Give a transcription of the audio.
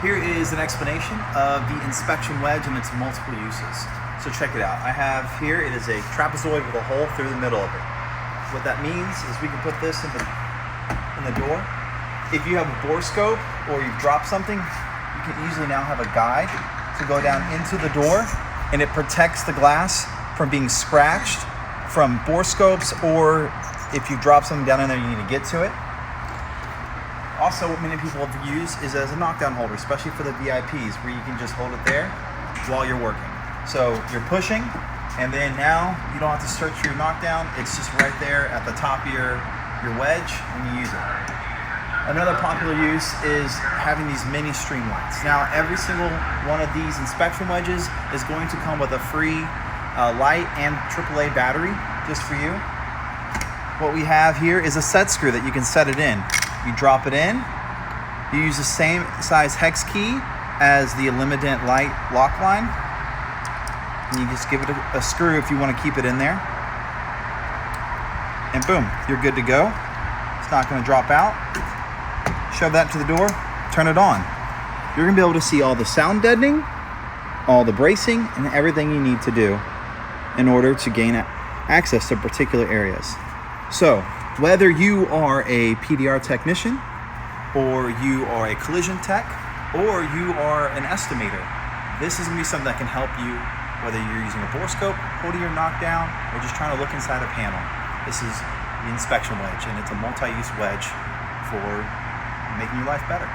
Here is an explanation of the inspection wedge and its multiple uses. So check it out. I have here, it is a trapezoid with a hole through the middle of it. What that means is we can put this in the door. If you have a borescope or you've dropped something, you can easily now have a guide to go down into the door, and it protects the glass from being scratched from borescopes, or if you drop something down in there, you need to get to it. Also, what many people have used is as a knockdown holder, especially for the VIPs, where you can just hold it there while you're working. So you're pushing, and then now you don't have to search for your knockdown. It's just right there at the top of your wedge when you use it. Another popular use is having these mini streamlights. Now, every single one of these inspection wedges is going to come with a free light and AAA battery just for you. What we have here is a set screw that you can set it in. You drop it in, you use the same size hex key as the Dent light lock line, and you just give it a screw if you want to keep it in there, and boom, you're good to go. It's not going to drop out. Shove that to the door, turn it on. You're going to be able to see all the sound deadening, all the bracing, and everything you need to do in order to gain access to particular areas. So, whether you are a PDR technician, or you are a collision tech, or you are an estimator, this is going to be something that can help you, whether you're using a borescope, holding your knockdown, or just trying to look inside a panel. This is the inspection wedge, and it's a multi-use wedge for making your life better.